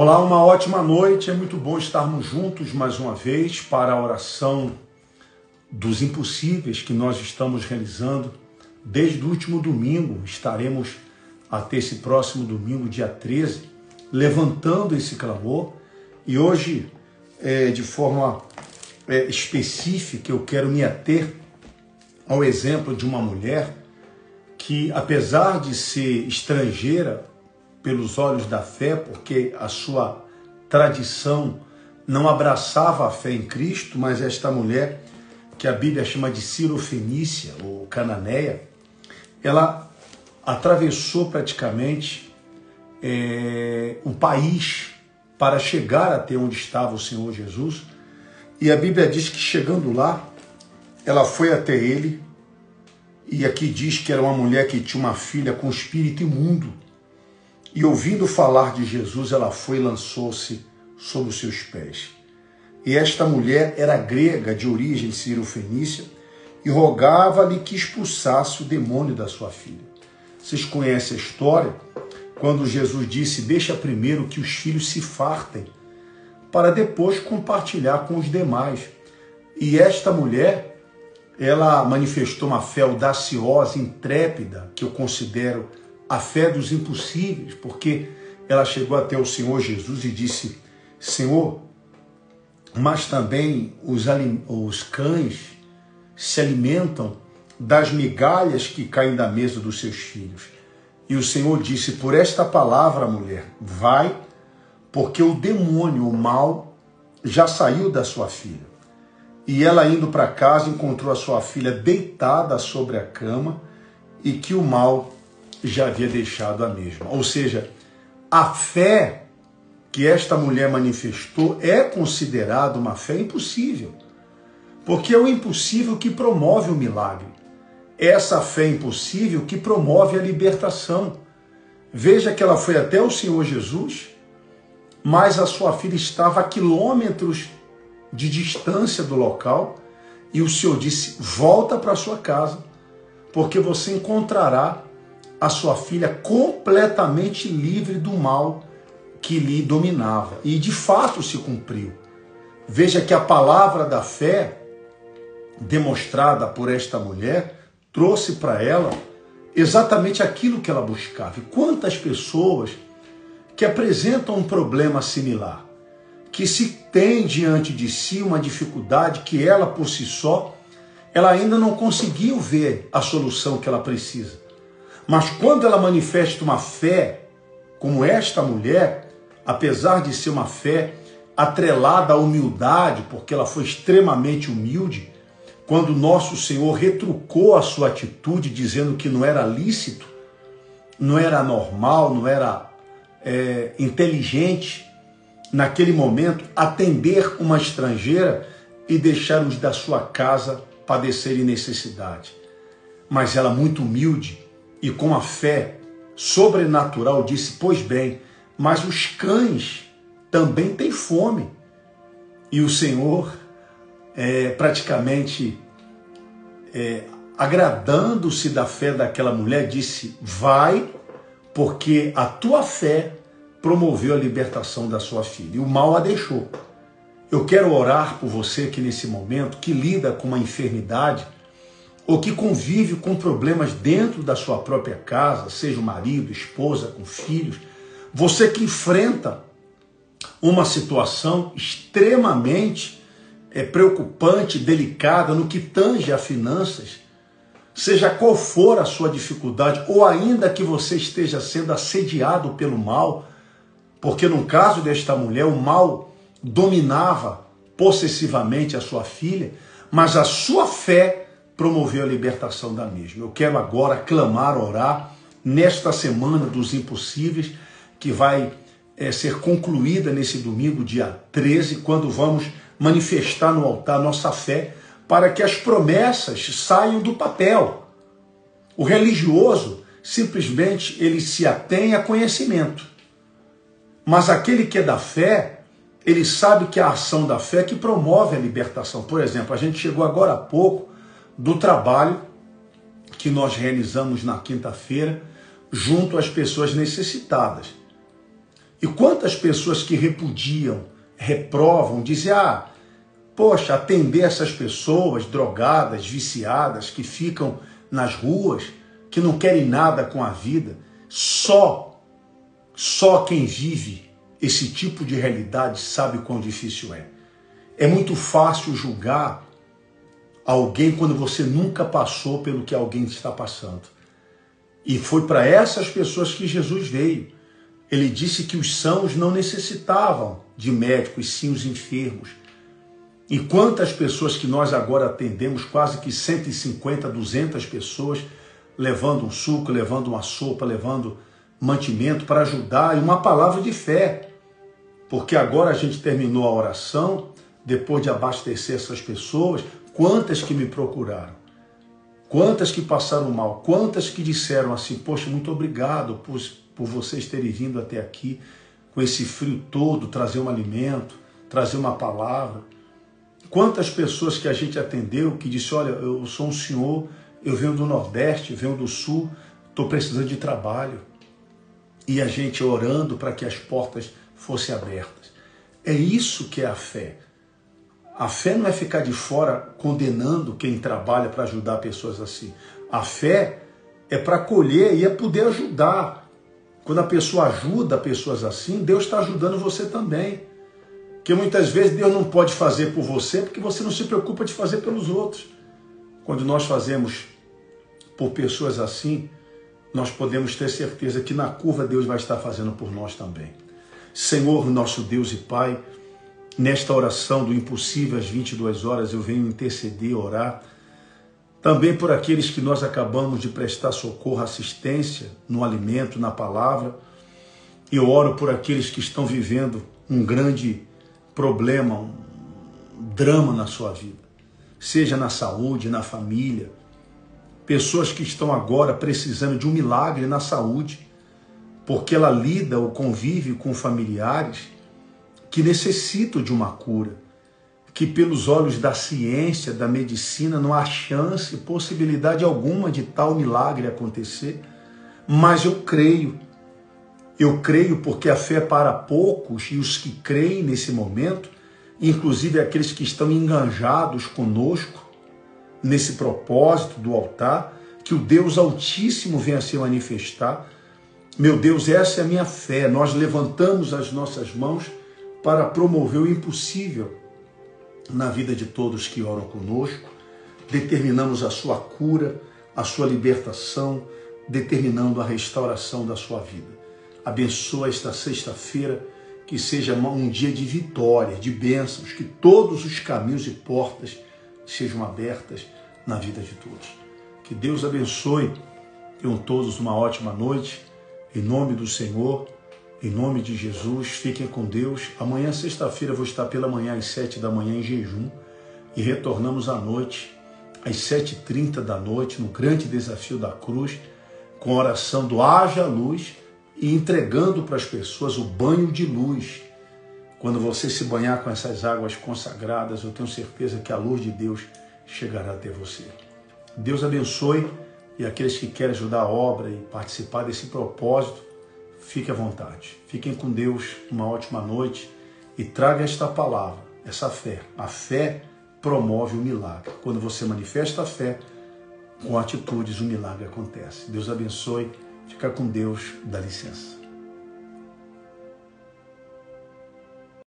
Olá, uma ótima noite, é muito bom estarmos juntos mais uma vez para a oração dos impossíveis que nós estamos realizando. Desde o último domingo, estaremos até esse próximo domingo, dia 13, levantando esse clamor. E hoje, de forma específica, eu quero me ater ao exemplo de uma mulher que, apesar de ser estrangeira pelos olhos da fé, porque a sua tradição não abraçava a fé em Cristo, mas esta mulher, que a Bíblia chama de Cirofenícia, ou cananeia, ela atravessou praticamente o país para chegar até onde estava o Senhor Jesus. E a Bíblia diz que, chegando lá, ela foi até ele, e aqui diz que era uma mulher que tinha uma filha com espírito imundo. E ouvindo falar de Jesus, ela foi e lançou-se sob os seus pés. E esta mulher era grega, de origem cirofenícia, e rogava-lhe que expulsasse o demônio da sua filha. Vocês conhecem a história? Quando Jesus disse, deixa primeiro que os filhos se fartem, para depois compartilhar com os demais. E esta mulher, ela manifestou uma fé audaciosa, intrépida, que eu considero a fé dos impossíveis, porque ela chegou até o Senhor Jesus e disse, Senhor, mas também os cães se alimentam das migalhas que caem da mesa dos seus filhos. E o Senhor disse, por esta palavra, mulher, vai, porque o demônio, o mal, já saiu da sua filha. E ela, indo para casa, encontrou a sua filha deitada sobre a cama e que o mal já havia deixado a mesma. Ou seja, a fé que esta mulher manifestou é considerada uma fé impossível, porque é o impossível que promove o milagre. Essa fé impossível que promove a libertação. Veja que ela foi até o Senhor Jesus, mas a sua filha estava a quilômetros de distância do local, e o Senhor disse, volta para sua casa, porque você encontrará a sua filha completamente livre do mal que lhe dominava. E de fato se cumpriu. Veja que a palavra da fé, demonstrada por esta mulher, trouxe para ela exatamente aquilo que ela buscava. E quantas pessoas que apresentam um problema similar, que se tem diante de si uma dificuldade que ela por si só, ela ainda não conseguiu ver a solução que ela precisa. Mas quando ela manifesta uma fé como esta mulher, apesar de ser uma fé atrelada à humildade, porque ela foi extremamente humilde, quando nosso Senhor retrucou a sua atitude, dizendo que não era lícito, não era normal, não era inteligente, naquele momento, atender uma estrangeira e deixar os da sua casa padecerem necessidade. Mas ela, muito humilde, e com a fé sobrenatural, disse, pois bem, mas os cães também têm fome. E o Senhor, agradando-se da fé daquela mulher, disse, vai, porque a tua fé promoveu a libertação da sua filha. E o mal a deixou. Eu quero orar por você que nesse momento, que lida com uma enfermidade, ou que convive com problemas dentro da sua própria casa, seja o marido, esposa, com filhos, você que enfrenta uma situação extremamente preocupante, delicada, no que tange a finanças, seja qual for a sua dificuldade, ou ainda que você esteja sendo assediado pelo mal, porque no caso desta mulher, o mal dominava possessivamente a sua filha, mas a sua fé promoveu a libertação da mesma. Eu quero agora clamar, orar, nesta semana dos impossíveis, que vai ser concluída nesse domingo, dia 13, quando vamos manifestar no altar nossa fé, para que as promessas saiam do papel. O religioso, simplesmente, ele se atém a conhecimento. Mas aquele que é da fé, ele sabe que a ação da fé que promove a libertação. Por exemplo, a gente chegou agora há pouco do trabalho que nós realizamos na quinta-feira junto às pessoas necessitadas. E quantas pessoas que repudiam, reprovam, dizem, poxa, atender essas pessoas drogadas, viciadas, que ficam nas ruas, que não querem nada com a vida, só quem vive esse tipo de realidade sabe quão difícil é. É muito fácil julgar alguém quando você nunca passou pelo que alguém está passando. E foi para essas pessoas que Jesus veio. Ele disse que os sãos não necessitavam de médicos, sim os enfermos. E quantas pessoas que nós agora atendemos, quase que 150, 200 pessoas, levando um suco, levando uma sopa, levando mantimento para ajudar, e uma palavra de fé. Porque agora a gente terminou a oração, depois de abastecer essas pessoas, quantas que me procuraram, quantas que passaram mal, quantas que disseram assim, poxa, muito obrigado por vocês terem vindo até aqui, com esse frio todo, trazer um alimento, trazer uma palavra. Quantas pessoas que a gente atendeu que disse, olha, eu sou um senhor, eu venho do Nordeste, venho do Sul, estou precisando de trabalho. E a gente orando para que as portas fossem abertas. É isso que é a fé. A fé não é ficar de fora condenando quem trabalha para ajudar pessoas assim. A fé é para acolher e é poder ajudar. Quando a pessoa ajuda pessoas assim, Deus está ajudando você também. Porque muitas vezes Deus não pode fazer por você porque você não se preocupa de fazer pelos outros. Quando nós fazemos por pessoas assim, nós podemos ter certeza que na curva Deus vai estar fazendo por nós também. Senhor, nosso Deus e Pai, nesta oração do impossível às 22 horas eu venho interceder, orar, também por aqueles que nós acabamos de prestar socorro, assistência no alimento, na palavra. E eu oro por aqueles que estão vivendo um grande problema, um drama na sua vida, seja na saúde, na família, pessoas que estão agora precisando de um milagre na saúde, porque ela lida ou convive com familiares que necessitam de uma cura, que pelos olhos da ciência, da medicina, não há chance, possibilidade alguma de tal milagre acontecer, mas eu creio porque a fé é para poucos, e os que creem nesse momento, inclusive aqueles que estão enganjados conosco, nesse propósito do altar, que o Deus Altíssimo venha se manifestar. Meu Deus, essa é a minha fé. Nós levantamos as nossas mãos para promover o impossível na vida de todos que oram conosco. Determinamos a sua cura, a sua libertação, determinando a restauração da sua vida. Abençoa esta sexta-feira, que seja um dia de vitória, de bênçãos, que todos os caminhos e portas sejam abertas na vida de todos. Que Deus abençoe. Tenham todos uma ótima noite. Em nome do Senhor, em nome de Jesus, fiquem com Deus. Amanhã, sexta-feira, vou estar pela manhã às 7 da manhã em jejum e retornamos à noite às 7h30 da noite no grande desafio da cruz, com a oração do haja luz e entregando para as pessoas o banho de luz. Quando você se banhar com essas águas consagradas, eu tenho certeza que a luz de Deus chegará até você. Deus abençoe, e aqueles que querem ajudar a obra e participar desse propósito, fique à vontade. Fiquem com Deus, uma ótima noite, e traga esta palavra, essa fé. A fé promove o milagre. Quando você manifesta a fé, com atitudes, o milagre acontece. Deus abençoe, fica com Deus, dá licença.